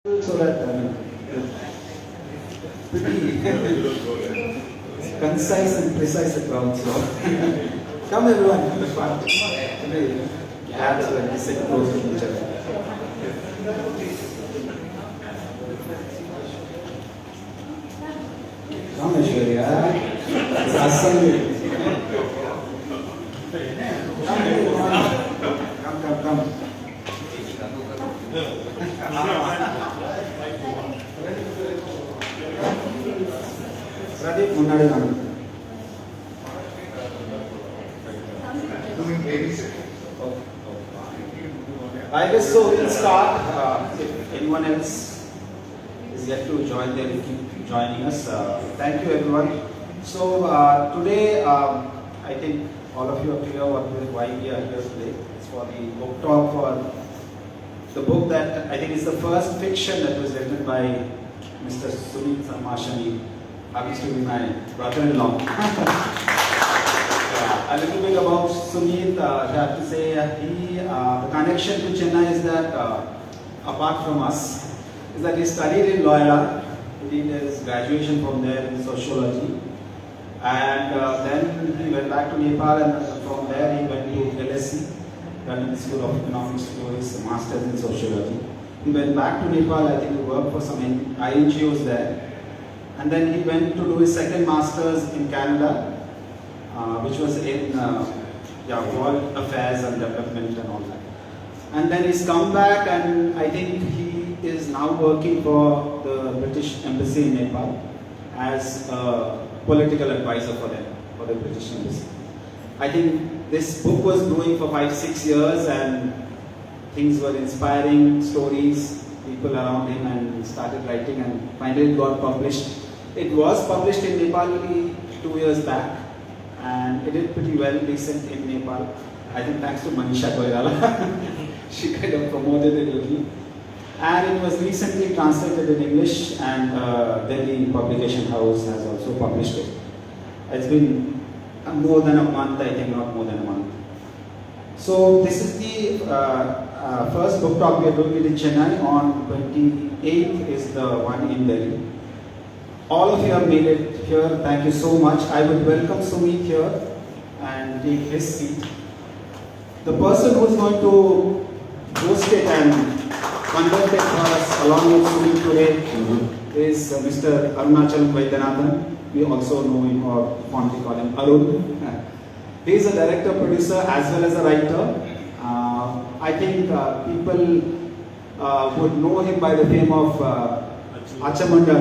So that pretty concise and precise the crowd. So come everyone to the front. Gather and sit close to each other. Come Aishwarya. It's assembly. Come. Pradeep முன்னாடி வாங்க. I guess so. We'll start. If anyone else is yet to join, they will keep joining us. Thank you, everyone. So today, I think all of you are clear why we are here today. It's for the book talk for the book that I think is the first fiction that was written by Mr. Sunit Sarmashani, happens to be my brother-in-law. A little bit about Sunit, I have to say, the connection to Chennai is that, apart from us, is that he studied in Loyola. He did his graduation from there in sociology. And then he went back to Nepal, and from there he went to LSE, London School of Economics, to do his master's in sociology. He went back to Nepal, I think he worked for some INGOs there. And then he went to do his second master's in Canada, which was in world affairs and development and all that. And then he's come back, and I think he is now working for the British Embassy in Nepal as a political advisor for them, for the British Embassy. I think this book was brewing for 5-6 years, and things were inspiring, stories, people around him, and he started writing, and finally it got published. It was published in Nepal 2 years back, and it did pretty well, recent in Nepal. I think thanks to Manisha Koirala. She kind of promoted it a little. And it was recently translated in English, and Delhi Publication House has also published it. It's been more than a month, I think, not more than a month. So this is the first book talk we are doing in Chennai. On 28th is the one in Delhi. All of you have made it here. Thank you so much. I would welcome Sumit here and take his seat. The person who is going to host it and conduct it for us along with Sumit today is Mr. Arun Vaidyanathan. We also know him, or fondly call him Arun. He is a director, producer, as well as a writer. I think people would know him by the fame of Achamunda,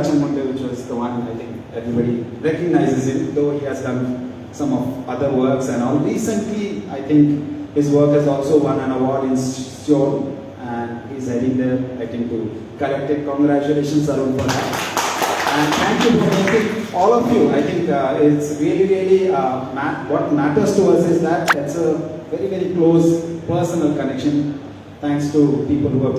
which was the one I think everybody recognizes him, though he has done some of other works and all. Recently, I think his work has also won an award in Seoul, and he's heading there, I think, to collect it. Congratulations, Arun, for that. And thank you for making all of you. I think it's really, what matters to us is that it's a very close personal connection, thanks to people who have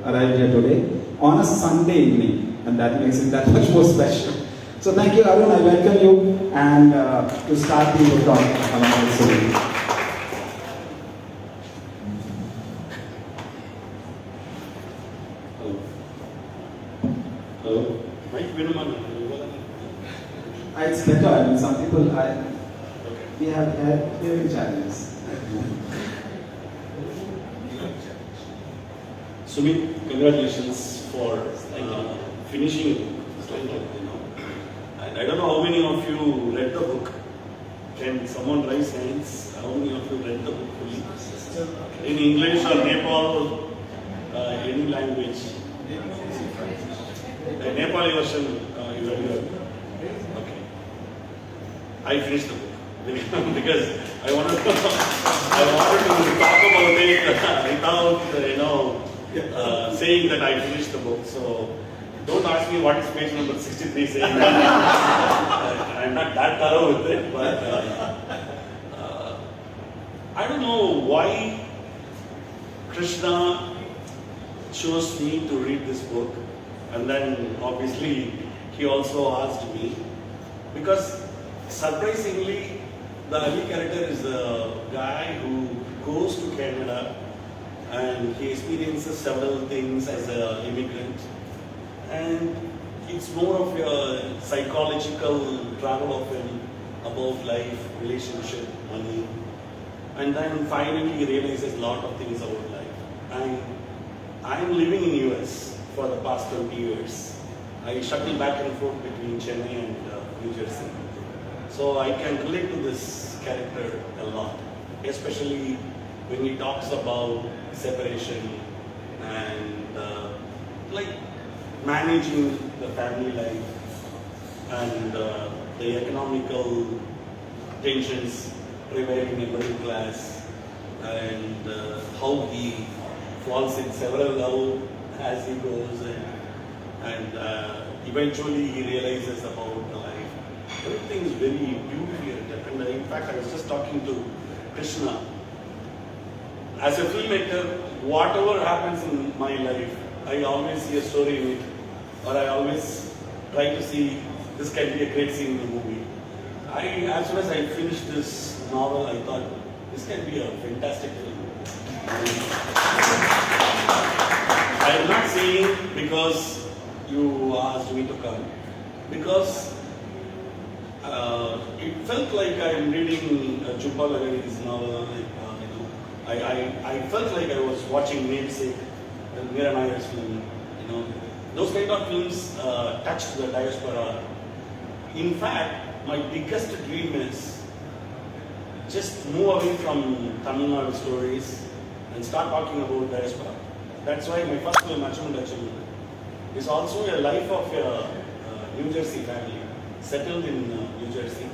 arrived here today on a Sunday evening, and that makes it that much more special. So thank you, Arun. I welcome you, and to start the book talk along with Sunit. Hello. It's better. I mean, some people we have had hearing challenges. Sumit, congratulations for finishing it. And I don't know how many of you read the book. Can someone raise hands? How many of you read the book fully? In English or Nepal, any language? The Nepali version you read? Okay. I finished the book because I wanted to talk about it without saying that I finished the book. So don't ask me what is page number 63 saying. I'm not that thorough with it, but I don't know why Krishna chose me to read this book, and then obviously he also asked me, because surprisingly the early character is a guy who goes to Canada and he experiences several things as an immigrant. and it's more of a psychological travel of him about life, relationship, money, and then finally he realizes a lot of things about life. And I'm living in US for the past 20 years. I shuttle back and forth between Chennai and New Jersey. So I can relate to this character a lot, especially when he talks about separation and like managing the family life and the economical tensions prevailing in middle class, and how he falls in several love as he goes, and eventually he realizes about the life. Everything is very beautifully written. And in fact, I was just talking to Krishna. As a filmmaker, whatever happens in my life, I always see a story in it, or I always try to see this can be a great scene in the movie. As soon as I finished this novel, I thought this can be a fantastic film. I am not saying because you asked me to come, because it felt like I am reading Chupa Lagari's novel. I felt like I was watching Namesake, Meera Nair's film. Those kind of films touched the diaspora. In fact, my biggest dream is just move away from Tamil Nadu stories and start talking about diaspora. That's why my first film, Achum, is also a life of a New Jersey family, settled in New Jersey.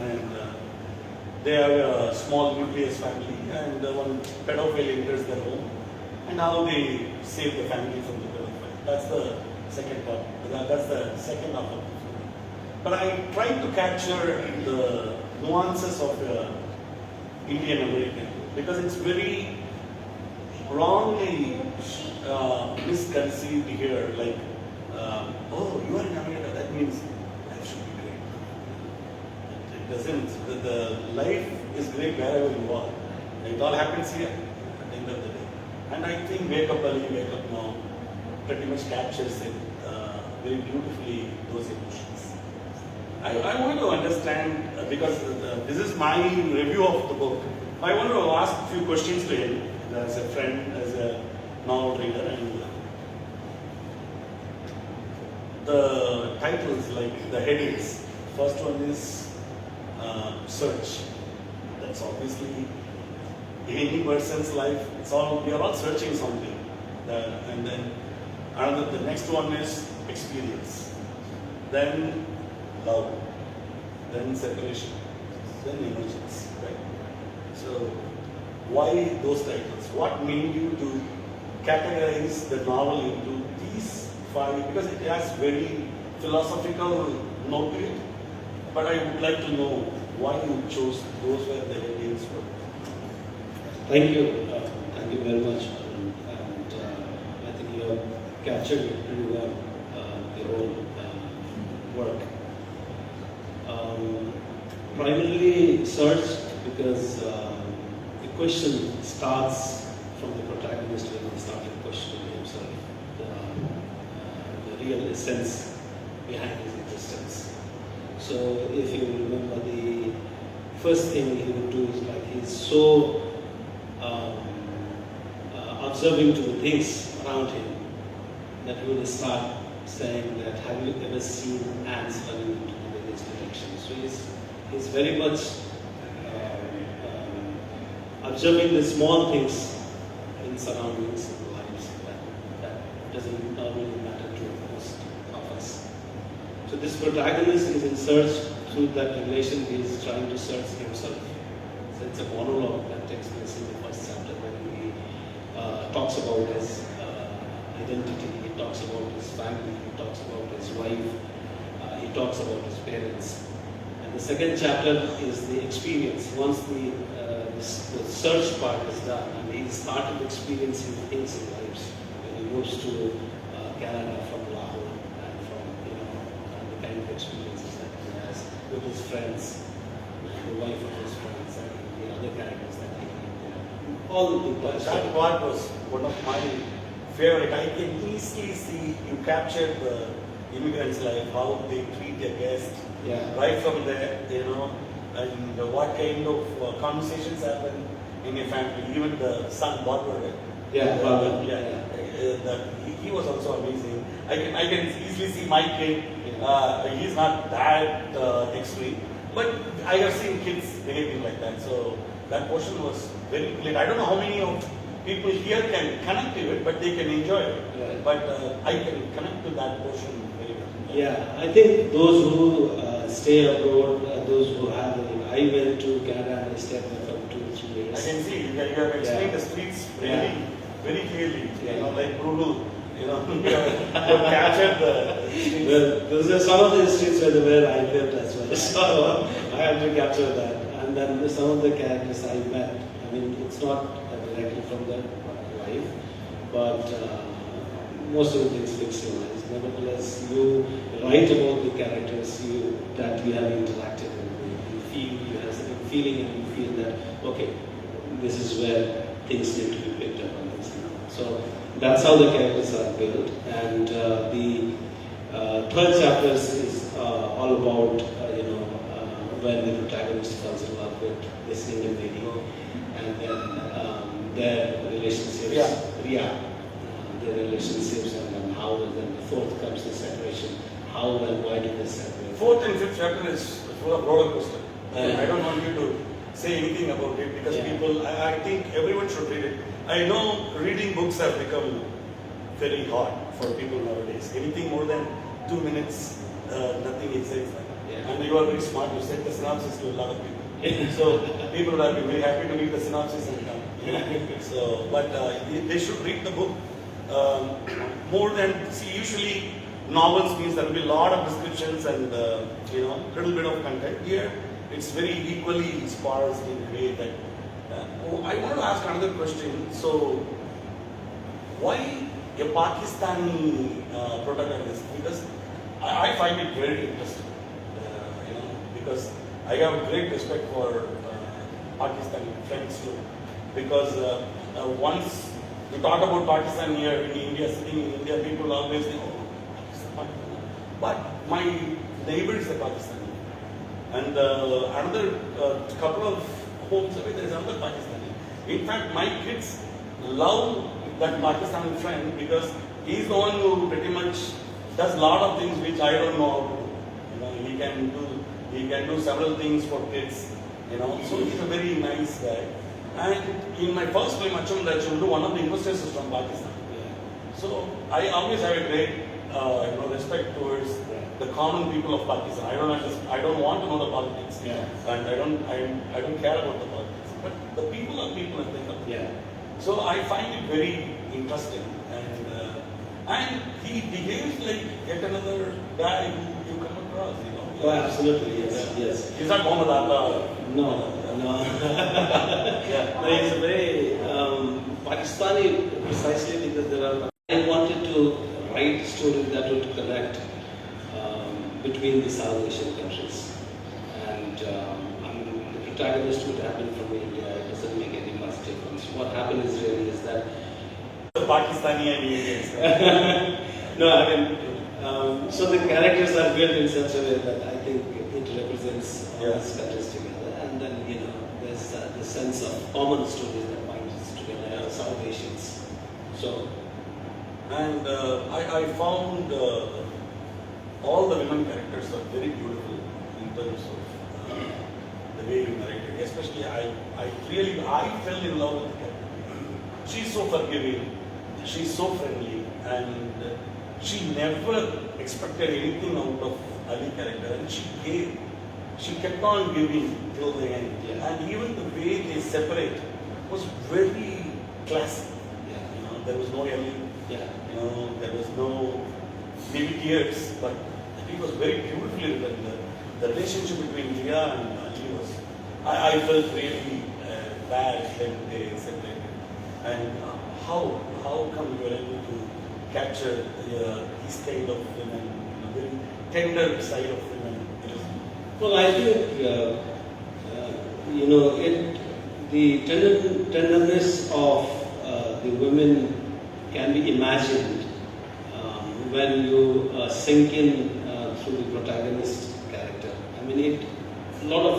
And they have a small nucleus family, and one pedophile enters their home, and how they save the family from the pedophile. That's the second part. That's the second half of the film. But I tried to capture the nuances of Indian American, because it's very wrongly misconceived here. Like, oh, you are in America, that means life should be great. It doesn't. The life is great wherever you are. It all happens here at the end of the day. And I think Wake Up Early, Wake Up Now pretty much captures it very beautifully, those emotions. I want to understand, because this is my review of the book. I want to ask a few questions to him as a friend, as a novel reader. And the titles, like the headings. First one is search. That's obviously in any person's life. We are all searching something. And then the next one is experience. Then love. Then separation. Then emergence. Right? So why those titles? What made you to categorize the novel into these five? Because it has very philosophical note to it. But I would like to know why you chose those were the headings for. Thank you. Thank you very much. And I think you have captured it pretty well, your own work. Primarily search, because the question starts from the protagonist when he started questioning himself, the real essence behind his existence. So if you remember, the first thing he would do is, like, he's so observing to the things around him that he will start saying that, have you ever seen ants running into the various directions? So he's very much observing the small things in surroundings in lives that doesn't normally matter to most of us. So this protagonist is in search. Through that relation, he is trying to search himself. So it's a monologue that takes place in the first chapter, when he talks about his identity, he talks about his family, he talks about his wife, he talks about his parents. And the second chapter is the experience. Once the search part is done, and he started experiencing things in life, when he moves to Canada from Lahore, and from the kind of experiences that he has with his friends, the wife of his friends, and the other characters that he meet there. All the That part was one of my favorite. I can easily see you captured the immigrant's life, how they treat their guests, right from there, and what kind of conversations happen in your family. Even the son, Barbara, right? He was also amazing. I can easily see my kid. He's not that extreme, but I have seen kids behaving like that. So that portion was very clear. I don't know how many of people here can connect to it, but they can enjoy it. Right. But I can connect to that portion very well. Yeah, I think those who stay abroad, those who have, I went to Canada and I stayed there for 2 or 3 years. I can see you have explained the streets very clearly. Like brutal. You have captured the streets. Well, those are some of the streets where I lived as well. So I had to capture that. And then some of the characters I met. I mean, it's not directly from the life, but most of the things fictionalized. Nevertheless, you write about the characters that you have interacted with. You feel, you have some feeling, and you feel that, okay, this is where things need to be picked up on this. So that's how the characters are built. And the third chapter is all about, when the protagonist falls in love with this Indian lady, and then their relationships, their relationships, and then how, and then the fourth comes the separation. How and why did they separate? Fourth and fifth chapter is full of roller coaster. I don't want you to say anything about it because people, I think everyone should read it. I know reading books have become very hard for people nowadays. Anything more than 2 minutes, nothing excites them. And you are very smart, you sent the synopsis to a lot of people. So people will be very happy to read the synopsis and come. So, but they should read the book more than, see, usually novels means there will be a lot of descriptions and little bit of content. Here it's very equally sparse in a way that I want to ask another question. So why a Pakistani protagonist? Because I find it very interesting. Because I have great respect for Pakistani friends too. Because once you talk about Pakistan here in India, sitting in India, people always think, oh, Pakistan. But my neighbor is a Pakistani. And another couple of homes away, there is another Pakistani. In fact, my kids love that Pakistani friend because he's the one who pretty much does a lot of things which I don't know how to do. He can do several things for kids. So he's a very nice guy. And in my first film, Achum Lachundu, one of the investors is from Pakistan. So I always have a great respect towards the common people of Pakistan. I don't want to know the politics, and I don't care about the politics. But the people are people, and they come. So I find it very interesting, and he behaves like yet another guy who you come across. Oh, absolutely, yes. He's not Muhammad Allah. No. No, he's a very Pakistani precisely because I wanted to write stories that would connect between the South Asian countries. And the protagonist would have been from India. It doesn't make any much difference. What happened is that Pakistani and Indians. No, I mean, so the characters are built in such a way that I think it represents all these countries together. And then, there's the sense of common stories that bind us together, South Asians. So, and I found all the women characters are very beautiful in terms of the way you narrated. Especially, I fell in love with the character. She's so forgiving, she's so friendly, and she never expected anything out of Ali character, and she kept on giving till the end. And even the way they separate was very classic. There was no yelling, there was no maybe tears, but it was very beautifully written. The relationship between Jia and Ali was, I felt really bad when they separated. And how come you were able to capture this kind of women, very tender side of women? Well, I think the tenderness of the women can be imagined when you sink in through the protagonist character. I mean, a lot of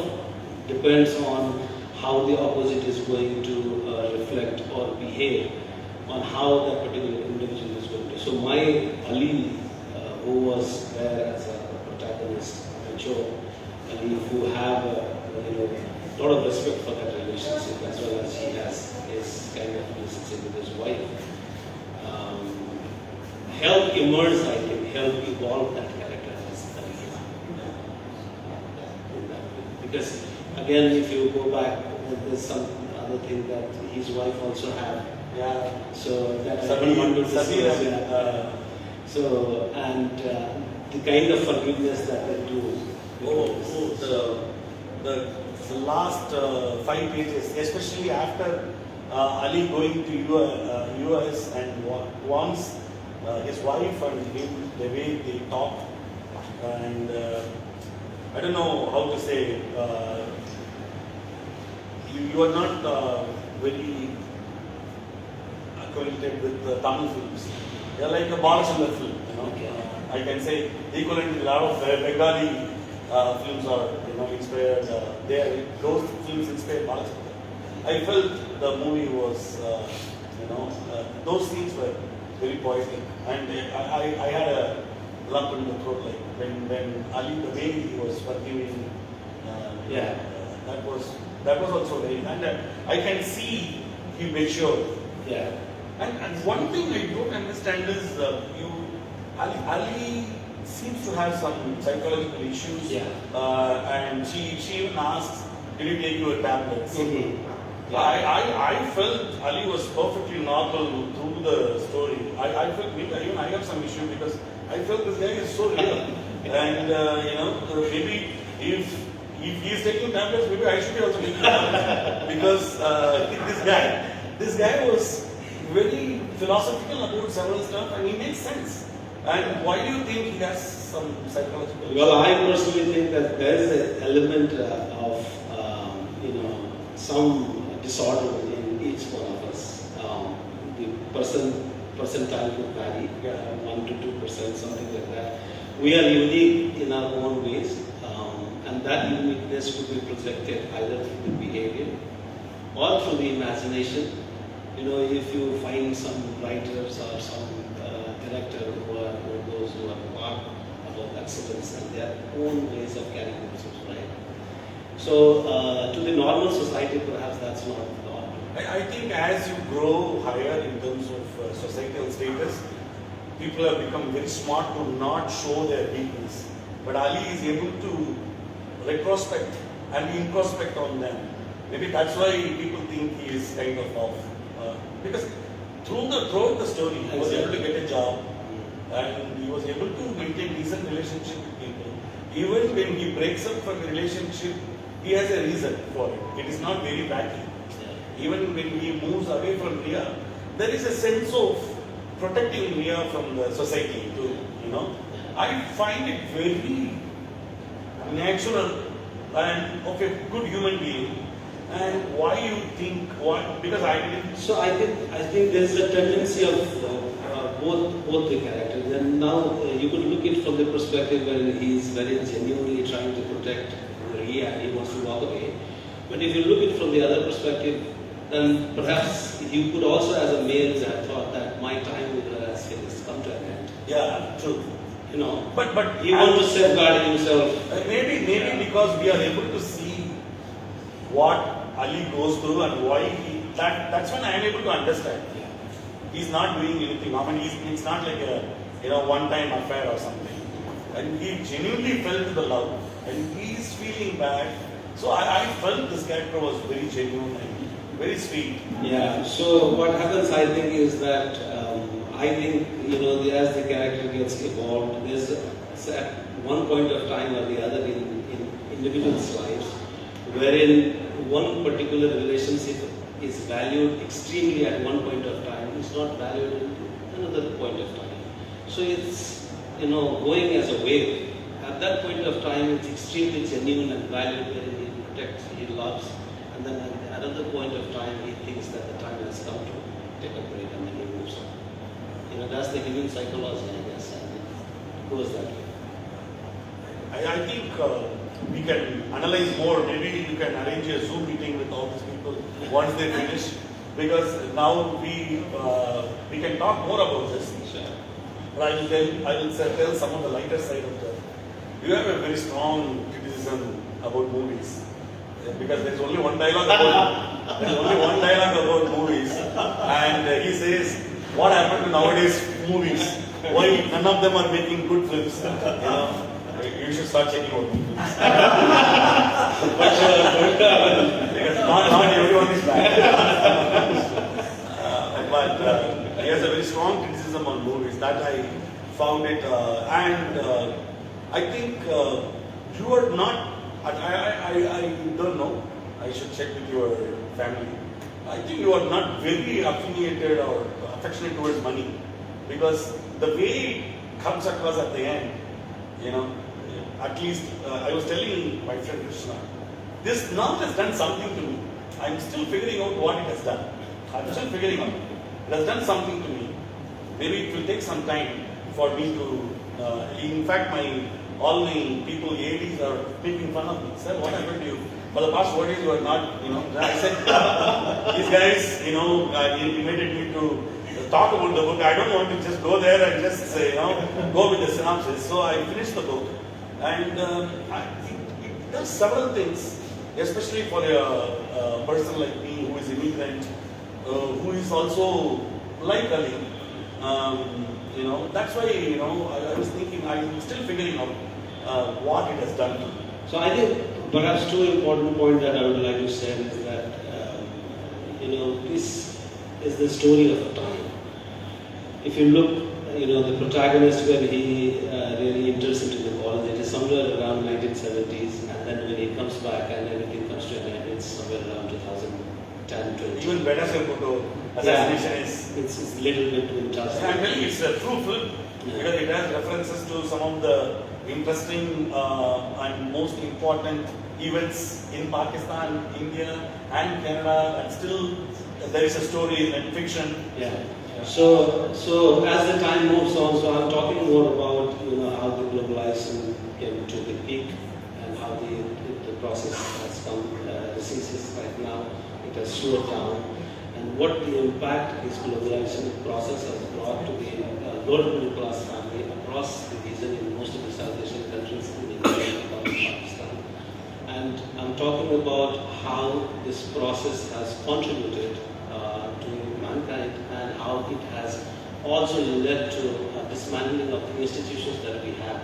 depends on how the opposite is going to reflect or behave on how that particular individual is going to. So my Ali, who was there as a protagonist, mature Ali, who have a lot of respect for that relationship, as well as he has his kind of relationship with his wife, help immerse, I think, help evolve that character as Ali. In that way. Because again, if you go back, there's some other thing that his wife also had. Yeah. So that I don't want to discuss. So, and the kind of forgiveness that they do. The last 5 pages, especially after Ali going to US and once his wife and him, the way they talk, and I don't know how to say, you are not very acquainted with Tamil films. They are like a Balachandra film, you know. Okay. I can say equivalent to a lot of Bengali films are, inspired. Those films inspired Balachandra. I felt the movie was, those scenes were very poetic, and I had a lump in the throat, like when Ali, the way he was forgiving. That was also very, and I can see he matured. Yeah. And one thing I don't understand is Ali seems to have some psychological issues. Yeah. And she even asks, "Did you take your tablets?" Mm-hmm. I felt Ali was perfectly normal through the story. I felt even I have some issue because I felt this guy is so real. And maybe if he is taking tablets, maybe I should be also taking tablets. Because this guy was very philosophical about several stuff, and he makes sense. And why do you think he has some psychological issues? Well, I personally think that there is an element of some disorder in each one of us. The percentile could vary, 1 to 2%, something like that. We are unique in our own ways, and that uniqueness could be projected either through the behavior or through the imagination. If you find some writers or some director who are those who are part about accidents and their own ways of carrying themselves, right? So, to the normal society, perhaps that's not normal. I think as you grow higher in terms of societal status, people have become very smart to not show their weakness. But Ali is able to retrospect and introspect on them. Maybe that's why people think he is kind of off. Because throughout the story, he was able to get a job and he was able to maintain decent relationship with people. Even when he breaks up from a relationship, he has a reason for it. It is not very badly. Even when he moves away from Ria, there is a sense of protecting Ria from the society too. I find it very natural and of a good human being. And why you think because I didn't. So I think there is a tendency of both the characters. And now you could look it from the perspective where he is very genuinely trying to protect Ria and he wants to walk away. But if you look it from the other perspective, then perhaps you could also, as a male, have thought that my time with her has finished, come to an end. Yeah, true. But he wants to safeguard himself. Maybe because we are able to see what Ali goes through and why that's when I am able to understand. Yeah. He's not doing anything wrong, and it's not like a one-time affair or something. And he genuinely felt the love, and he's feeling bad. So I felt this character was very genuine and very sweet. Yeah. So what happens, I think, is that I think as the character gets evolved, there's at one point of time or the other in individuals' lives, wherein one particular relationship is valued extremely at one point of time, it's not valued at another point of time. So it's going as a wave. At that point of time, it's extremely genuine and valued, wherein he protects, he loves, and then at another point of time, he thinks that the time has come to take a break, and then he moves on. that's the human psychology, I guess, and it goes that way. I think we can analyze more. Maybe you can arrange a Zoom meeting with all these people once they finish, because now we can talk more about this. Sure. But I will tell some of the lighter side of that. You have a very strong criticism about movies, because there's only one dialogue about movies, and he says, "What happened to nowadays movies? Why none of them are making good films?" You should start checking out movies. Because not everyone is bad. But he has a very strong criticism on movies. That I found it, and I think you are not. I don't know. I should check with your family. I think you are not very affiliated or affectionate towards money, because the way it comes across at the end, at least I was telling my friend Krishna, this now has done something to me. I'm still figuring out what it has done. I'm still figuring out. It has done something to me. Maybe it will take some time for me to. In fact, all my people, ADs, are making fun of me. Sir, what happened to you? For the past 4 days, you are not. I said, these guys, invited me to talk about the book. I don't want to just go there and just say, go with the synopsis. So I finished the book, and it does several things, especially for a person like me who is immigrant, who is also like Ali. That's why I was thinking. I'm still figuring out what it has done to me. So I think perhaps two important points that I would like to say is that this is the story of a time. If you look, the protagonist, when he really enters into the college, it is somewhere around 1970s, and then when he comes back and everything comes to an end, it's somewhere around 2010, 20. Even better photo assassination it's a little bit interesting. I'm telling you, it's a true film, because it has references to some of the interesting and most important events in Pakistan, India, and Canada, and still there is a story in fiction. Yeah. So as the time moves on, so I'm talking more about how the globalization came to the peak and how the process has come. The ceases right now, it has slowed down, and what the impact this globalization process has brought to the lower middle class family across the region in most of the South Asian countries, in India and Pakistan. And I'm talking about how this process has contributed to mankind, and how it has also led to dismantling of the institutions that we had,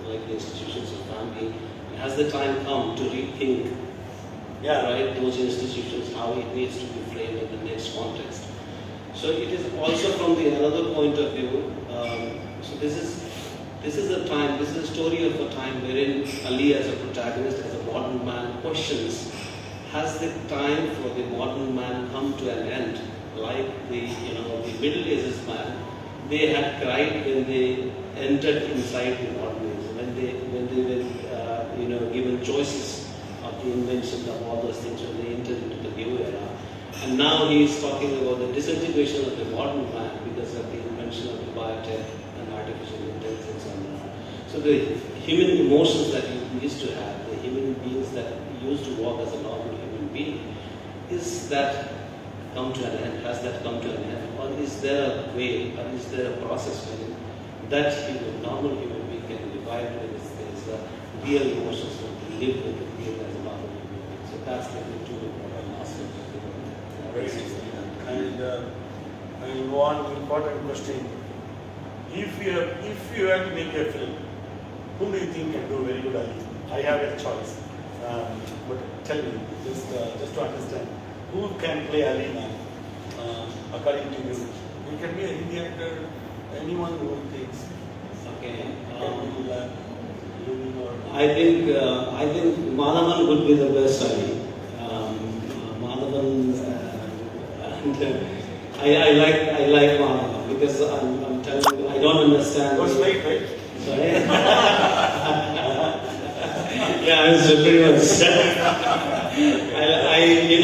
like the institutions of family. And has the time come to rethink those institutions, how it needs to be framed in the next context? So it is also from the another point of view. So this is a time. This is a story of a time wherein Ali, as a protagonist, as a modern man, questions: has the time for the modern man come to an end? Like the Middle Ages man, they had cried when they entered inside the modern age, when they were given choices of the invention of all those things, when they entered into the new era. And now he is talking about the disintegration of the modern man because of the invention of the biotech and artificial intelligence and so the human emotions that he used to have, the human beings that used to walk as a normal human being, is that come to an end? Has that come to an end? Or is there a way, or is there a process wherein that normal human being can revive when there's real emotions that live with the being as a normal human being? So that's the two important aspects of the And one important question: if you have to make a film, who do you think can do very good Ali? I have a choice, but tell me, just to understand, who can play Ali now? According to you, it can be a Hindi actor, anyone who thinks. Okay. I think Madhavan would be the best Ali. Madhavan, I like Madhavan because I'm telling you, I don't understand. was right? Sorry. Yeah, it's pretty much.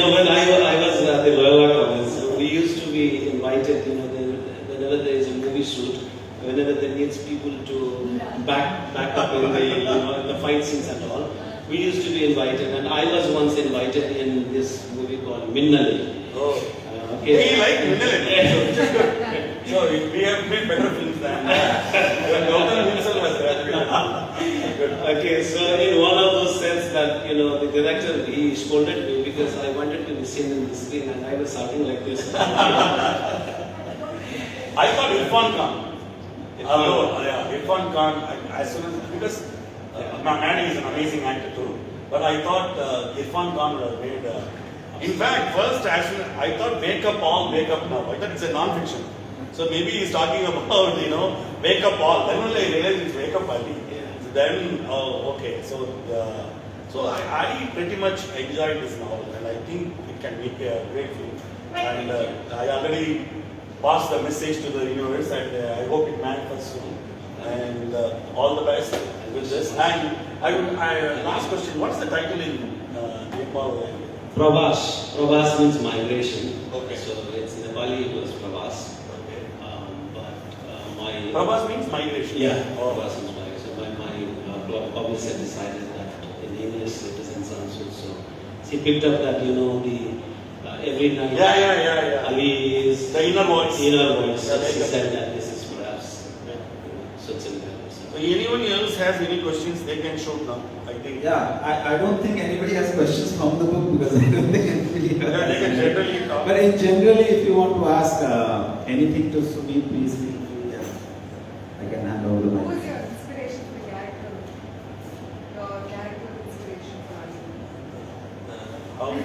When I was at the Loyola College, we used to be invited. There whenever there is a movie shoot, whenever there needs people to back up in the fight scenes and all, we used to be invited, and I was once invited in this movie called Minnale. Oh. Okay. We like Minnale, which is good. So we have made better films than Gautam himself has good. Okay, so in one of those sets that, the director, he scolded me because I wanted to be seen in the screen and I was shouting like this. I thought Irfan Khan. Irfan Khan, as soon as, because Manani is an amazing actor too, but I thought Irfan Khan would have made, in fact, first I thought wake up all, wake up now. I thought it's a non-fiction. So maybe he's talking about, wake up all. Then only I realized it's wake up Ali. So then, okay. So I pretty much enjoyed this novel and I think it can make a great film. And I already passed the message to the universe and I hope it manifests soon. And all the best with this. And last question, what's the title in Nepal? Pravas. Pravas means migration. Okay. So it's Nepali, it was Pravas. Okay. Pravas means migration. Yeah, Pravas means migration. My publisher decided that in English it is in Sanskrit. So she picked up that, the every night Ali is the inner voice. So she said that this is perhaps such a So anyone else has any questions, they can shoot now. I think. Yeah, I don't think anybody has questions from the book because I don't think anybody has. Yeah, they can generally talk. But in generally, if you want to ask anything to Sumit, please feel free. I can hand over the Who mic. was your inspiration for the character? Your character inspiration for Arun?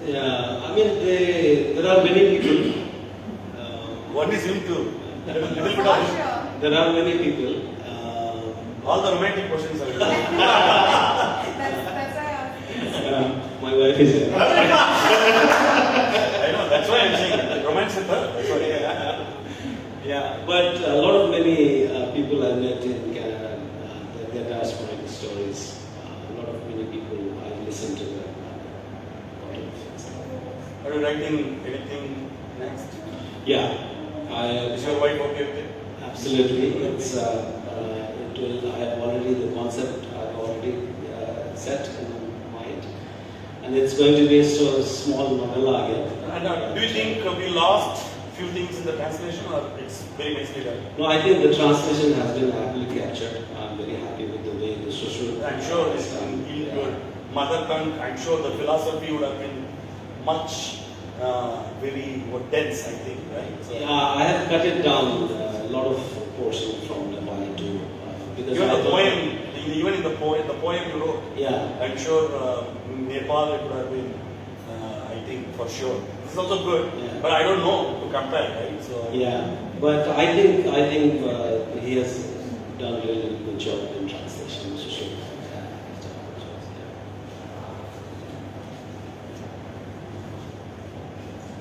Yeah, I mean, there are many people. What is him too? Little bit of There are many people. all the romantic questions are. That's why I asked. My wife is here. I know, that's why I'm saying romance with her. That's why. Yeah, but a lot of many people I met in Canada, they're diasporic stories. A lot of many people I listen to them. Are you writing anything next? Yeah, Is your wife okay with it? absolutely. I have already the concept. I've already set in my mind, and it's going to be a small novella again. And do you think we lost few things in the translation, or it's very nicely done? No, I think the translation has been happily captured. I'm very happy with the way the social. I'm sure it's in your mother tongue. I'm sure the philosophy would have been much very dense, I think, right? So, Yeah, I have cut it down a lot of portion from Nepali to because even I the thought- poem, even in the poem you wrote, Yeah, I'm sure Nepal it would have been, I think for sure. This is also good, Yeah. but I don't know to compare, right? So yeah, but I think he has done a really good job in translation. So sure.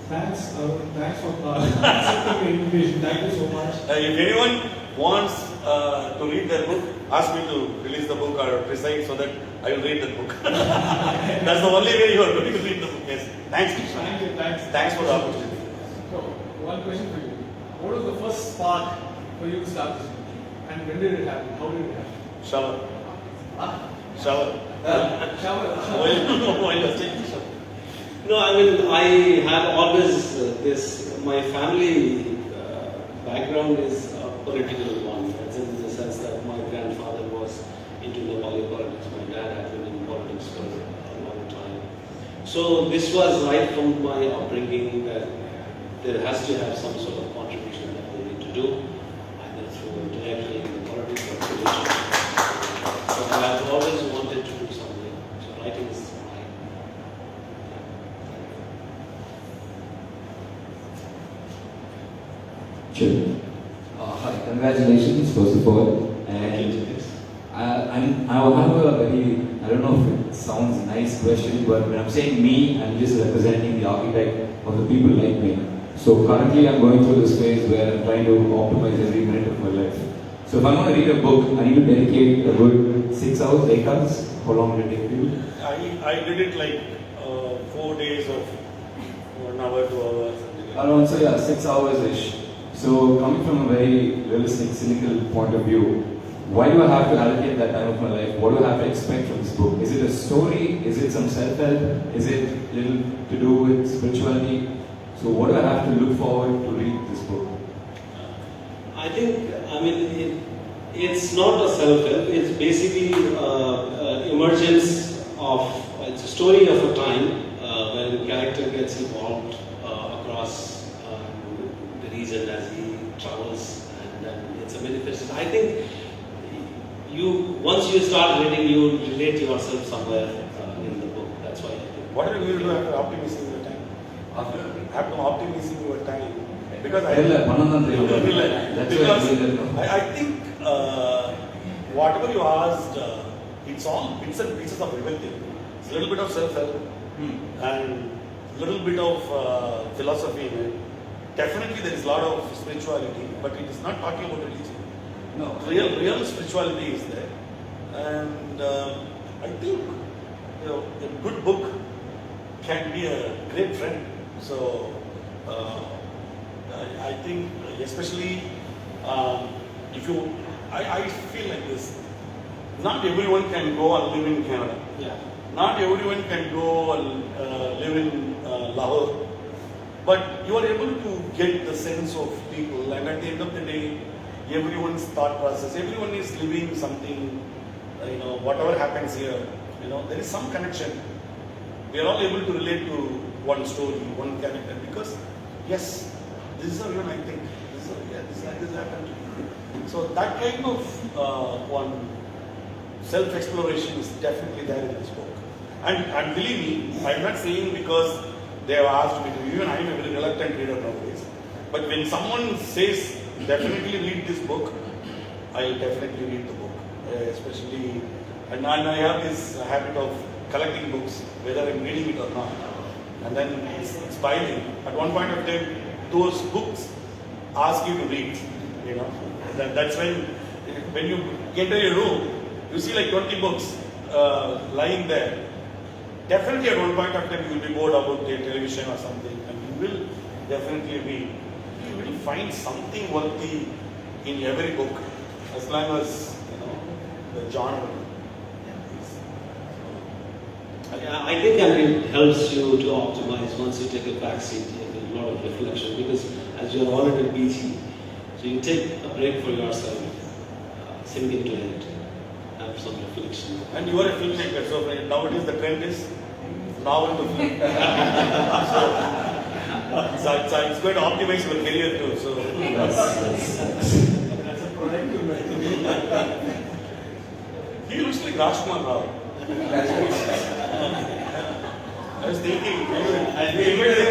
Thanks, Arun. Thanks for accepting the invitation. Thank you so much. if anyone wants to read their book, ask me to release the book or recite so that I will read the book. That's the only way you are going to read the book. Yes. Thanks, Krishna. Thank you. Thanks. Thanks for the opportunity. So, one question for you. What was the first spark for you to start this book? And when did it happen? How did it happen? Shower. Ah, Shower. shower. While you're taking shower. No, I mean I have always my family background is a political one, as in the sense that my grandfather was into Nepali politics, my dad had been in politics for a long time. So this was right from my upbringing that there has to have some sort of contribution that we need to do, either through directly in the politics or religion. So I've always wanted to do something. So writing is my. Sure. Hi, congratulations first of all. And I have a very, I don't know if it sounds nice question, but when I'm saying me, I'm just representing the archetype of the people like me. So currently I'm going through this phase where I'm trying to optimize every minute of my life. So if I'm going to read a book, I need to dedicate a good 6 hours, 8 hours. How long did it take you? I did it like 4 days of 1 hour, 2 hours. Something like that. Around, so yeah, 6 hours-ish. So coming from a very realistic, cynical point of view, why do I have to allocate that time of my life? What do I have to expect from this book? Is it a story? Is it some self-help? Is it little to do with spirituality? So what do I have to look forward to read this book? I think, it's not a self-help, it's basically emergence of, it's a story of a time when the character gets involved across the region as he travels, and then it's a manifestation. I think once you start reading, you relate yourself somewhere in the book. That's why I think. What are you going to do after optimism your time? After optimism your time? Because I think whatever you asked, it's all bits and pieces of everything. It's a little bit of self-help and a little bit of philosophy in it. Definitely there is a lot of spirituality, but it is not talking about religion. No, real spirituality is there. And I think a good book can be a great friend. So I think especially if you, I feel like this, not everyone can go and live in Canada. Yeah. Not everyone can go and live in Lahore. But you are able to get the sense of people, and at the end of the day, everyone's thought process, everyone is living something, whatever happens here, there is some connection. We are all able to relate to one story, one character, because yes, this is how even I think, this happened. So that kind of one self-exploration is definitely there in this book. And believe me, I'm not saying because they have asked me to, even I am a very reluctant reader nowadays. But when someone says, definitely read this book, I'll definitely read the book. Especially, and I have this habit of collecting books, whether I'm reading it or not. And then it's piling. At one point of time, those books ask you to read. That's when you enter a room, you see like 20 books lying there. Definitely at one point of time you will be bored about the television or something, and you will definitely read. You will find something worthy in every book, as long as the genre. I think it helps you to optimize once you take a back seat and a lot of reflection, because as you're already busy, so you take a break for yourself, sink into it, have some reflection. And you are a filmmaker, so nowadays the trend is novel to film. so it's going to optimize your career too. So That's a productive method. he looks like Rajkumar Rao. I was thinking,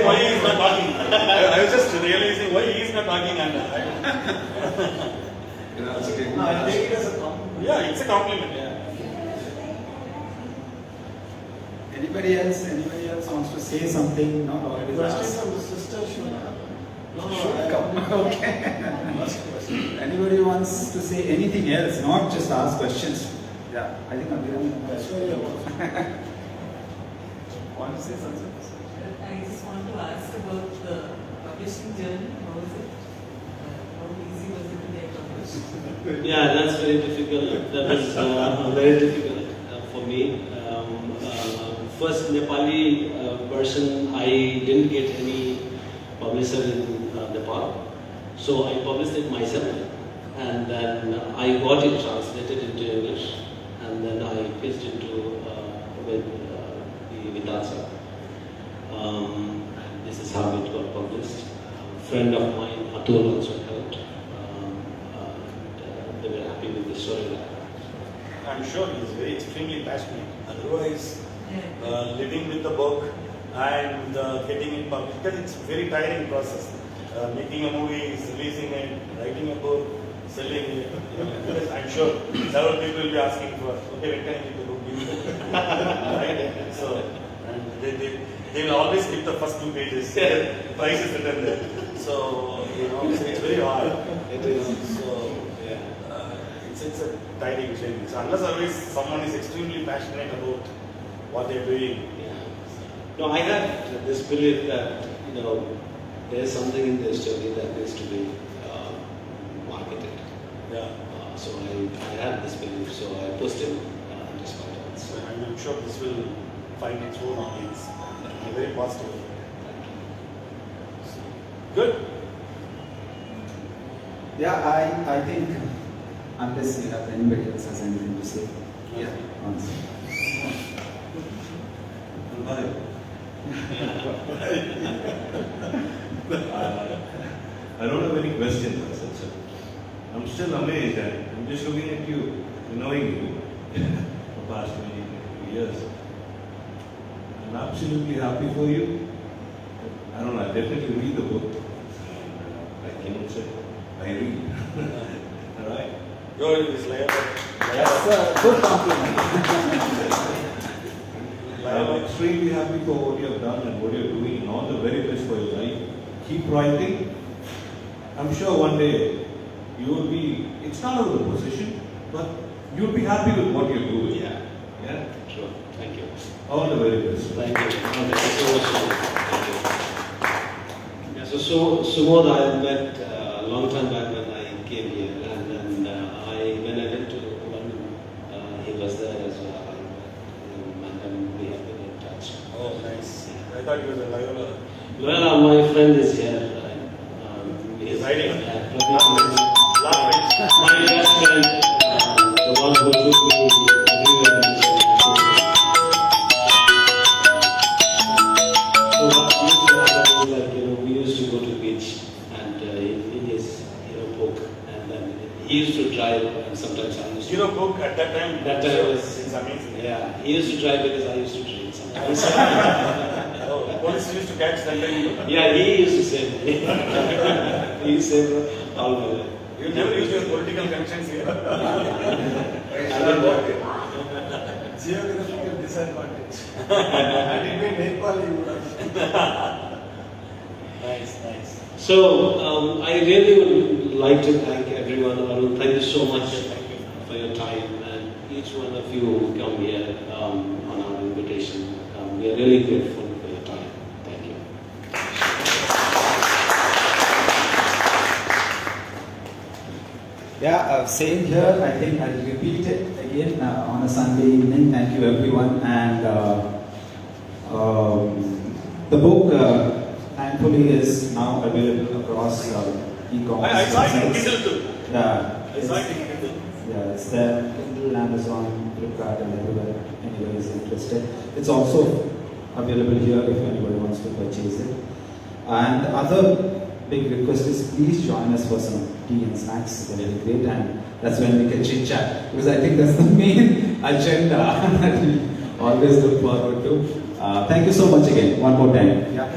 why he is not talking. I was just realizing why he is not talking, and I take it as a compliment. yeah, it's a compliment. Yeah. Anybody else wants to say something? Not already Questions asked. from the sister should have. Should come. Okay. Anybody wants to say anything else, not just ask questions? Yeah, I think I'm getting That's very important. Want to say something? I just want to ask about the publishing journey. How was it? How easy was it to get published? Yeah, that's very difficult. That was very difficult for me. First Nepali version, I didn't get any publisher in Nepal, so I published it myself, and then I got it translated into English, and then I pitched into with the Vidansa. This is how it got published. A friend of mine, Atul, also helped. They were happy with the story. I'm sure he is very extremely passionate. Otherwise, living with the book and getting it published, because it's a very tiring process. Making a movie, releasing it, writing a book, selling it. Because I'm sure several people will be asking for, okay, when can I get the book? Right? So, and they will always keep the first 2 pages. Price is written there. So, it's very hard. It is. So, it's a tiring journey. So unless otherwise someone is extremely passionate about what they're doing. Yeah. No, I have this belief that there is something in this story that needs to be Yeah. So I had this belief, so I posted this content. So I'm sure this will find its own audience in a very positive way. Good. Yeah, I think unless you have anybody else has anything to say. Yeah. Answer. I don't have any questions as such. I'm still amazed and I'm just looking at you, knowing you for past many years. I'm absolutely happy for you. I don't know, I definitely read the book. And, I cannot say I read. Alright? You're in this layer. That's a good compliment. I'm extremely happy for what you have done and what you're doing and all the very best for your life. Keep writing. I'm sure one day you will be, it's not out of the position, but you'll be happy with what you're doing. Yeah. Yeah? Sure. Thank you. All the very best. Thank you. Thank you so much. Thank you. Yeah, so Sumod I met a long time back when I came here, and then when I went to London, he was there as well. And then we have been in touch. Oh, nice. I thought you were a Loyola. Well, my friend is here. He's hiding. My best friend, the one who took me everywhere. So what used to happen is like, we used to go to the beach and in his book, and then he used to drive, and sometimes I used to. Book at that time. That time was it's amazing. Yeah, he used to drive because I used to drink sometimes. Oh, police used to catch that time. Yeah, he used to say. He used to say all my life. You never used your political connections here. I don't know. Geographical disadvantage. Had it been Nepal, you would have. Nice. So, I really would like to thank everyone. Arun, thank you so much for your time, and each one of you who come here on our invitation. We are really grateful for your time. Thank you. Yeah, same here. I think I'll repeat it again on a Sunday evening. Thank you, everyone. And the book, thankfully, is now available across e-commerce. I saw it in sites. Kindle too. Yeah, I saw it in Kindle. yeah, it's there. Kindle, Amazon, Flipkart, and everywhere. Anybody is interested. It's also available here if anybody wants to purchase it. And the other big request is please join us for some tea and snacks. They're really great, and that's when we can chit chat, because I think that's the main agenda that we always look forward to. Thank you so much again, one more time. Yeah.